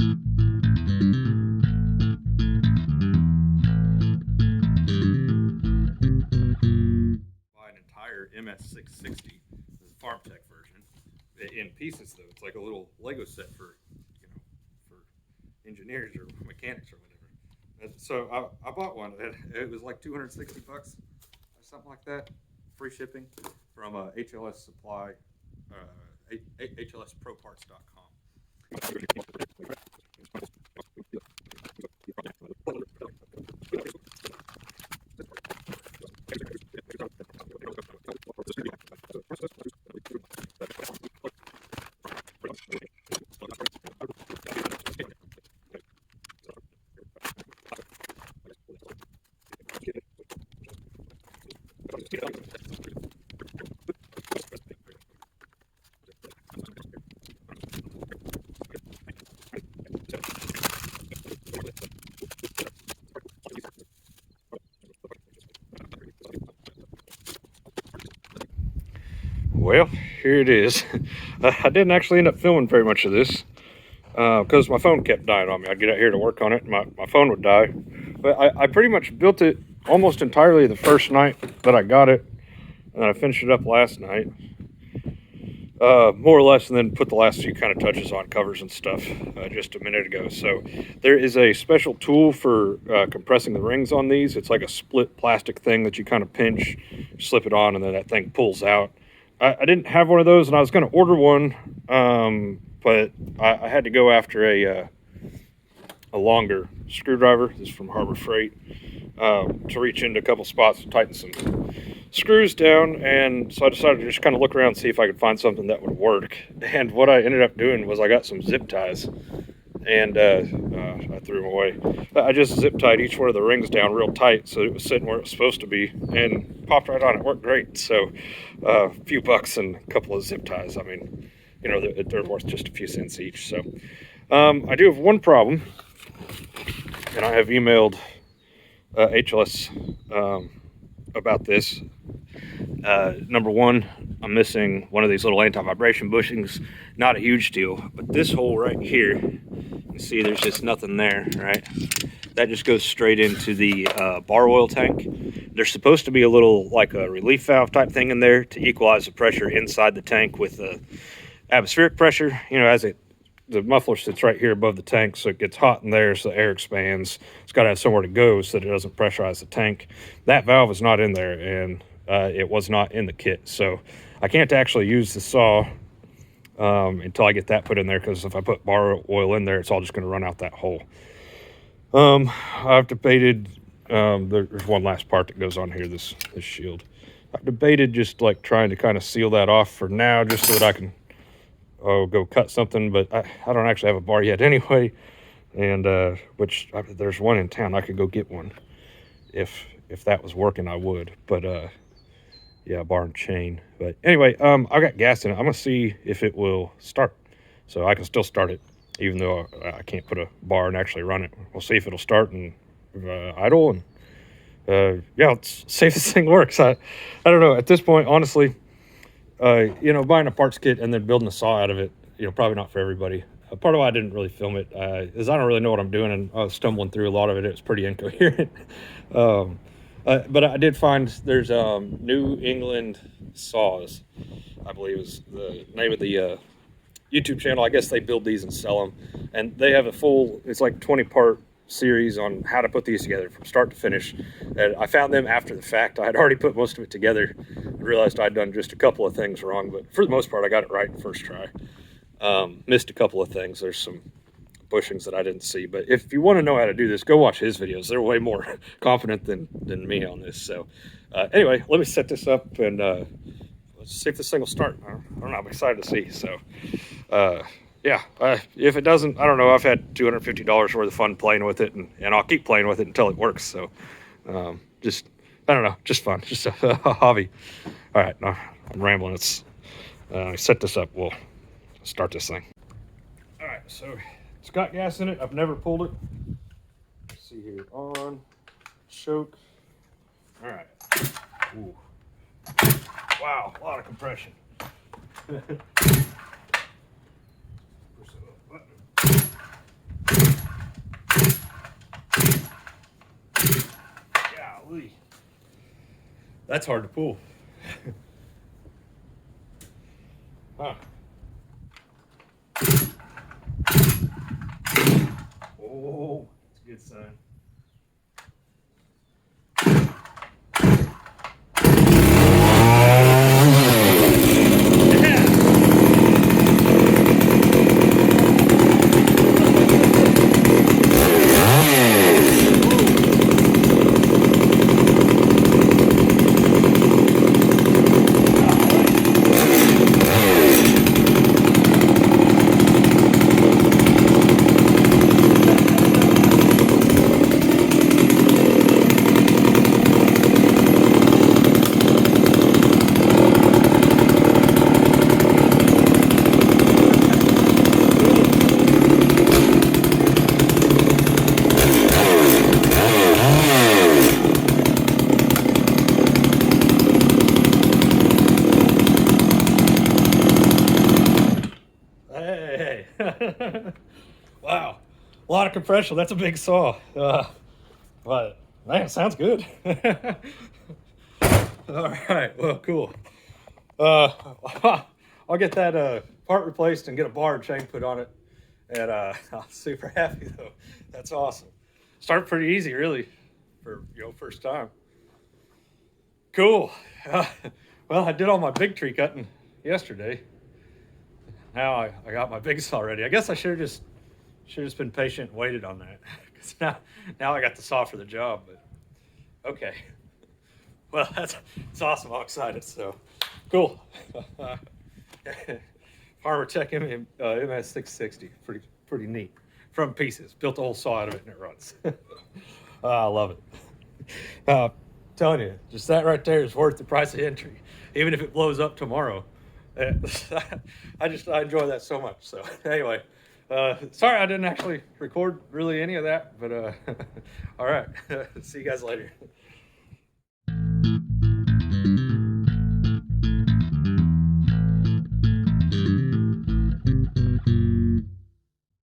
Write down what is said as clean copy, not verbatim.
Buy an entire MS660, the farmertec version, in pieces though. It's like a little Lego set for, for engineers or mechanics or whatever. And so I bought one. It was like 260 bucks or something like that, free shipping from HLS Supply, HLSProparts.com. Well, here it is. I didn't actually end up filming very much of this because my phone kept dying on me. I'd get out here to work on it and my phone would die. But I pretty much built it almost entirely the first night that I got it. And then I finished it up last night. More or less, and then put the last few kind of touches on, covers and stuff, just a minute ago. So there is a special tool for compressing the rings on these. It's like a split plastic thing that you kind of pinch, slip it on, and then that thing pulls out. I didn't have one of those, and I was going to order one, but I had to go after a longer screwdriver. This is from Harbor Freight, to reach into a couple spots to tighten some screws down. And so I decided to just kind of look around and see if I could find something that would work. And what I ended up doing was I got some zip ties, and I threw them away. I just zip tied each one of the rings down real tight so it was sitting where it was supposed to be, and popped right on. It worked great. So a few bucks and a couple of zip ties. I mean, they're worth just a few cents each. So I do have one problem, and I have emailed HLS about this. Number one, I'm missing one of these little anti-vibration bushings. Not a huge deal, but this hole right here, you see there's just nothing there, right? That just goes straight into the bar oil tank. There's supposed to be a little, like a relief valve type thing in there to equalize the pressure inside the tank with the atmospheric pressure. As the muffler sits right here above the tank, so it gets hot in there, so the air expands. It's got to have somewhere to go so that it doesn't pressurize the tank. That valve is not in there, and it was not in the kit. So I can't actually use the saw until I get that put in there, because if I put bar oil in there, it's all just going to run out that hole. I've debated, there's one last part that goes on here, this shield. I've debated just like trying to kind of seal that off for now, just so that I can go cut something, but I don't actually have a bar yet anyway, and there's one in town. I could go get one if that was working. I would, but yeah, bar and chain. But anyway, I got gas in it. I'm gonna see if it will start, so I can still start it even though I can't put a bar and actually run it. We'll see if it'll start and idle, and yeah, let's see if this thing works. I don't know at this point, honestly. Buying a parts kit and then building a saw out of it, probably not for everybody. Part of why I didn't really film it is I don't really know what I'm doing, and I was stumbling through a lot of it. It was pretty incoherent. But I did find there's New England Saws, I believe is the name of the YouTube channel. I guess they build these and sell them, and they have it's like 20-part series on how to put these together from start to finish. And I found them after the fact. I had already put most of it together and realized I'd done just a couple of things wrong, but for the most part I got it right first try. Missed a couple of things. There's some bushings that I didn't see, but if you want to know how to do this, go watch his videos. They're way more confident than me on this. So anyway, let me set this up, and let's see if this thing will start. I don't know, I'm excited to see. So yeah, if it doesn't, I don't know. I've had $250 worth of fun playing with it, and I'll keep playing with it until it works. So just, I don't know, just fun, just a hobby. All right, no, I'm rambling. Set this up, we'll start this thing. All right, so it's got gas in it. I've never pulled it. Let's see here, on, choke. All right. Ooh. Wow, a lot of compression. That's hard to pull. Huh. Oh, that's a good sign. Hey, wow, a lot of compression. That's a big saw. But man, it sounds good. All right, well, cool. Uh, I'll get that part replaced and get a bar and chain put on it. And I'm super happy though. That's awesome. Started pretty easy, really, for first time. Cool. Well, I did all my big tree cutting yesterday. Now I got my big saw ready. I guess I should have just been patient and waited on that. 'Cause now I got the saw for the job. But okay. Well, it's awesome. I'm excited. So cool. farmertec MS660. Pretty neat. From pieces. Built the whole saw out of it and it runs. I love it. Telling you, just that right there is worth the price of entry, even if it blows up tomorrow. I enjoy that so much. So anyway, sorry I didn't actually record really any of that, but all right. See you guys later.